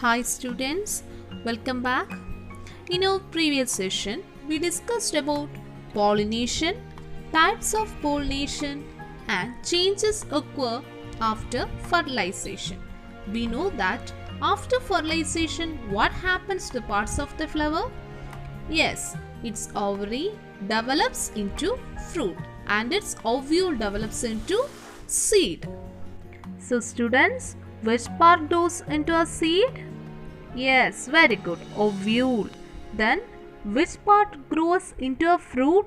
Hi students, welcome back. In our previous session, we discussed about pollination, types of pollination and changes occur after fertilization. We know that after fertilization, what happens to the parts of the flower? Yes, its ovary develops into fruit and its ovule develops into seed. So students, which part goes into a seed? Yes, very good. Ovule. Then, which part grows into a fruit?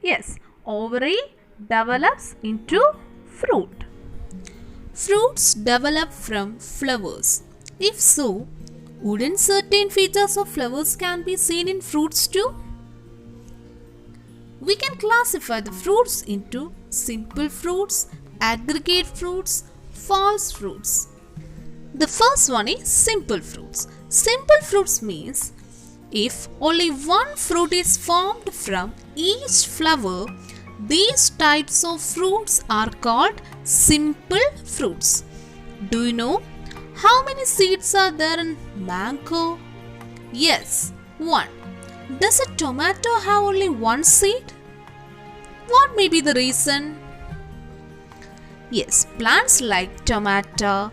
Yes, ovary develops into fruit. Fruits develop from flowers. If so, wouldn't certain features of flowers can be seen in fruits too? We can classify the fruits into simple fruits, aggregate fruits, false fruits. The first one is simple fruits. Simple fruits means if only one fruit is formed from each flower, these types of fruits are called simple fruits. Do you know how many seeds are there in mango? Yes, one. Does a tomato have only one seed? What may be the reason? Yes, plants like tomato,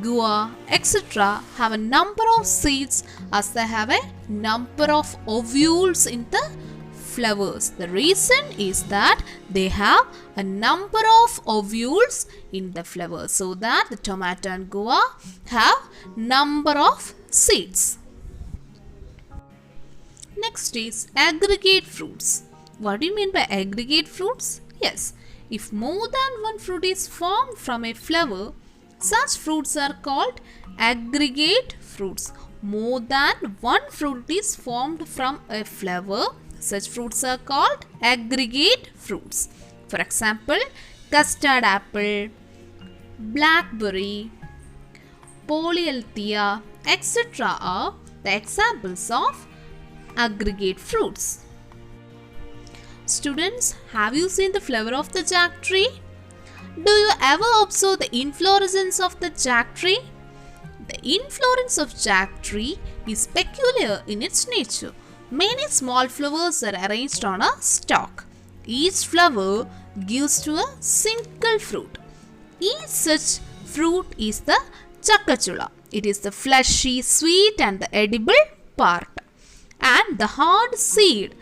guava, etc. have a number of seeds as they have a number of ovules in the flowers. The reason is that they have a number of ovules in the flower, so that the tomato and guava have number of seeds. Next is aggregate fruits. What do you mean by aggregate fruits? Yes, if more than one fruit is formed from a flower, such fruits are called aggregate fruits. More than one fruit is formed from a flower, such fruits are called aggregate fruits. For example, custard apple, blackberry, polyalthea, etc. are the examples of aggregate fruits. Students, have you seen the flower of the jack tree? Do you ever observe the inflorescence of the jack tree? The inflorescence of jack tree is peculiar in its nature. Many small flowers are arranged on a stalk. Each flower gives to a single fruit. Each such fruit is the chakachula. It is the fleshy, sweet and the edible part. And the hard seed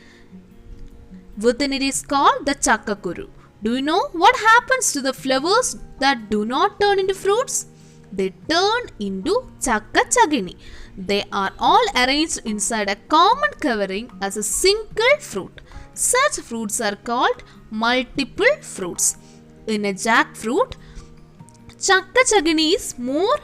within it is called the chakakuru. Do you know what happens to the flowers that do not turn into fruits? They turn into chakachagini. They are all arranged inside a common covering as a single fruit. Such fruits are called multiple fruits. In a jackfruit, chakachagini is more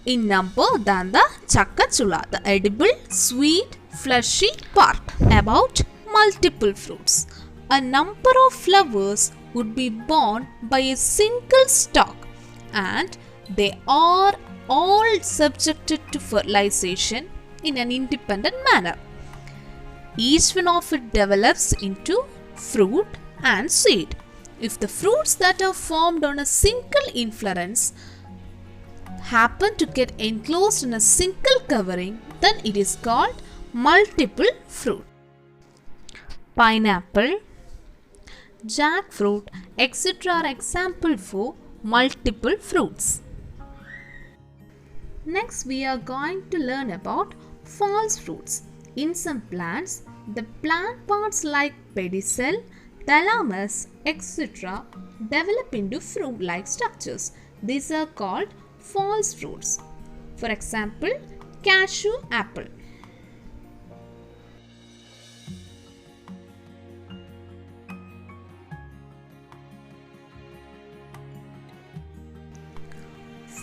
in number than the chakachula, the edible, sweet, fleshy part. About multiple fruits. A number of flowers would be borne by a single stalk and they are all subjected to fertilization in an independent manner. Each one of it develops into fruit and seed. If the fruits that are formed on a single inflorescence happen to get enclosed in a single covering, then it is called multiple fruit. Pineapple, jackfruit, etc. are example for multiple fruits. Next, we are going to learn about false fruits. In some plants, the plant parts like pedicel, thalamus, etc. develop into fruit-like structures. These are called false fruits. For example, cashew apple.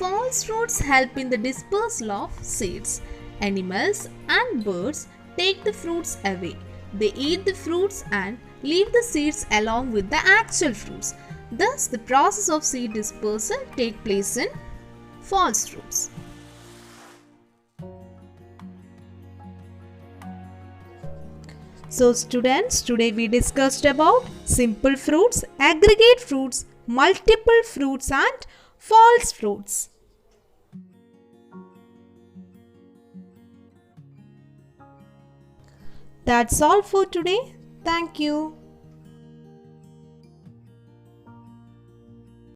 False fruits help in the dispersal of seeds. Animals and birds take the fruits away. They eat the fruits and leave the seeds along with the actual fruits. Thus, the process of seed dispersal takes place in false fruits. So students, today we discussed about simple fruits, aggregate fruits, multiple fruits and false fruits. That's all for today. Thank you.